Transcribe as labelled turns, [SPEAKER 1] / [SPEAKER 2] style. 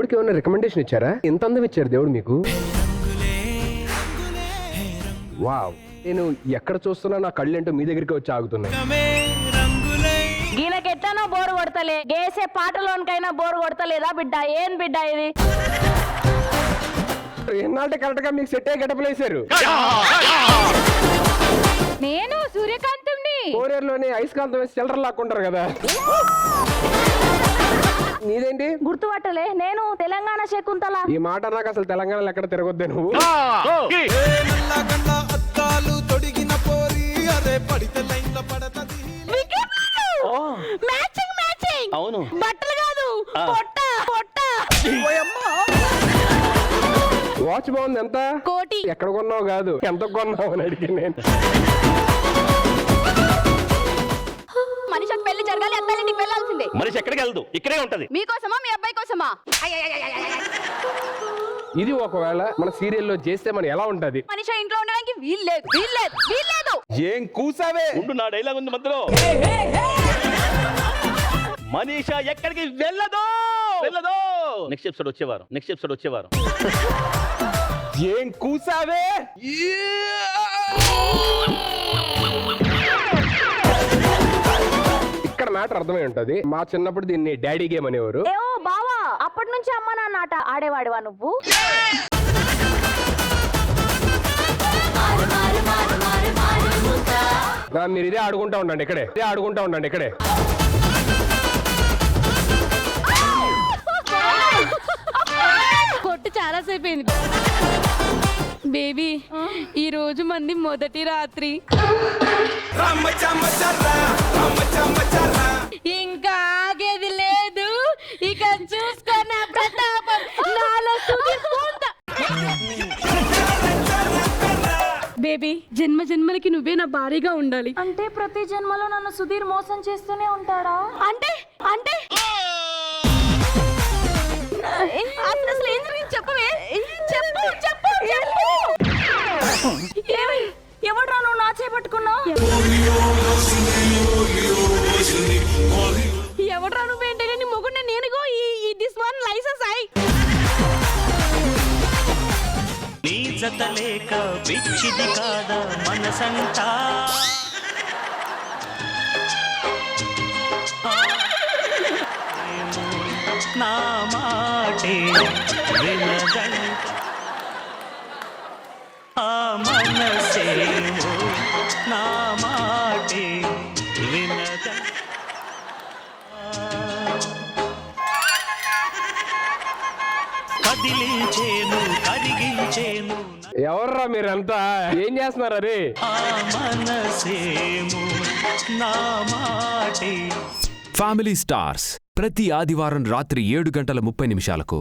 [SPEAKER 1] దేవుడికి ఏమైనా రికమెండేషన్ ఇచ్చారా? ఇంత అందం ఇచ్చారు దేవుడు మీకు. వావ్, నేను ఎక్కడ చూస్తున్నా నా కళ్ళేంటో మీ దగ్గరికి వచ్చి ఆగుతున్నాయి.
[SPEAKER 2] గీనకెట్టానో బోరు కొడతలే, గేసే పాటలోనికైనా బోరు కొడతలేదా బిడ్డ? ఏం బిడ్డ ఇది?
[SPEAKER 1] ఎన్నాళ్ళే కరెక్ట్ గా మీకు సెట్ అయ్యి గడపలేశారు.
[SPEAKER 2] నేను సూర్యకాంతంని
[SPEAKER 1] కోరియర్లోని ఐస్కాంతం వేసి చిల్లర లాక్కుంటారు కదా. నీదేంటి
[SPEAKER 2] గుర్తుపట్టలే? నేను తెలంగాణ శకుంతల.
[SPEAKER 1] ఈ మాట నాకు అసలు తెలంగాణలో ఎక్కడ తిరగొద్దే నువ్వు.
[SPEAKER 3] అవును,
[SPEAKER 2] బట్టలు కాదు, పొట్ట పొట్ట.
[SPEAKER 1] వాచ్ బాగుంది. ఎంత?
[SPEAKER 2] కోటి.
[SPEAKER 1] ఎక్కడ కొన్నావు కాదు, ఎంత కొన్నావు అని అడిగి నేను.
[SPEAKER 2] మనిషికి పెళ్లి జరగాలి, అత్తారింటికి వెళ్ళాల్సిందే.
[SPEAKER 3] మనిషి ఎక్కడికి వెళ్దు, ఇక్కడే ఉంటది.
[SPEAKER 2] మీకోసమా మీ అబ్బాయి కోసమా?
[SPEAKER 1] ఇది ఒకవేళ మన సీరియల్లో చేస్తే మన ఎలా ఉంటది?
[SPEAKER 2] మనిషి ఇంట్లో ఉండడానికి వీల్లేదు, వీల్లేదు, వీల్లేదు.
[SPEAKER 1] ఏం కూసావే?
[SPEAKER 3] ఉండు, నా డైలాగ్ ఉంది మధ్యలో. మనీషా ఎక్కడికి వెళ్ళదు, వెళ్ళదు. నెక్స్ట్ ఎపిసోడ్ వచ్చేవారు.
[SPEAKER 1] ఏం కూసావే? ఇక్కడ మ్యాటర్ అర్థమై ఉంటది. మా చిన్నప్పుడు దీన్ని డాడీ గేమ్ అనేవారు.
[SPEAKER 2] ఏవో బావా, అప్పటి నుంచి అమ్మ నాన్న ఆట ఆడేవాడివా నువ్వు?
[SPEAKER 1] మీరు ఇదే ఆడుకుంటా ఉండండి ఇక్కడే.
[SPEAKER 4] కొట్టు చాలా సేపు అయింది బేబీ. ఈ రోజు మంది మొదటి రాత్రి. ఇంకా ఆగేది లేదు, ఇక చూసుకున్న ప్రతాపం నాలో సుడిపోతా. బేబీ, జన్మ జన్మలకి నువ్వే నా భారీగా ఉండాలి.
[SPEAKER 2] అంటే ప్రతి జన్మలో నన్ను సుధీర్ మోసం చేస్తూనే ఉంటాడా? అంటే అంటే అసలు ఏం జరిగింది చెప్పవే? చెప్పు. ఎవడ్రా నువ్వు నా చేపట్టుకున్నావు?
[SPEAKER 4] ఎవడ్రా నువ్వేంటే నీ మొగుడు నేనుగో ఈ దిస్ వన్ లైసెన్స్ ఐ.
[SPEAKER 5] నీ జత లేక పిచ్చిది కాదా మనసంతా, నా మాటే వినదంట, ఆ మనసేమో నా మాటే వినదంట. కదిలించేను, కరిగించేను
[SPEAKER 1] ఎవర్రా మీరంతా? ఏం చేస్తున్నారు? అరే,
[SPEAKER 5] ఆ మనసేమో నా మాటే.
[SPEAKER 6] ఫ్యామిలీ స్టార్స్ ప్రతి ఆదివారం రాత్రి 7:30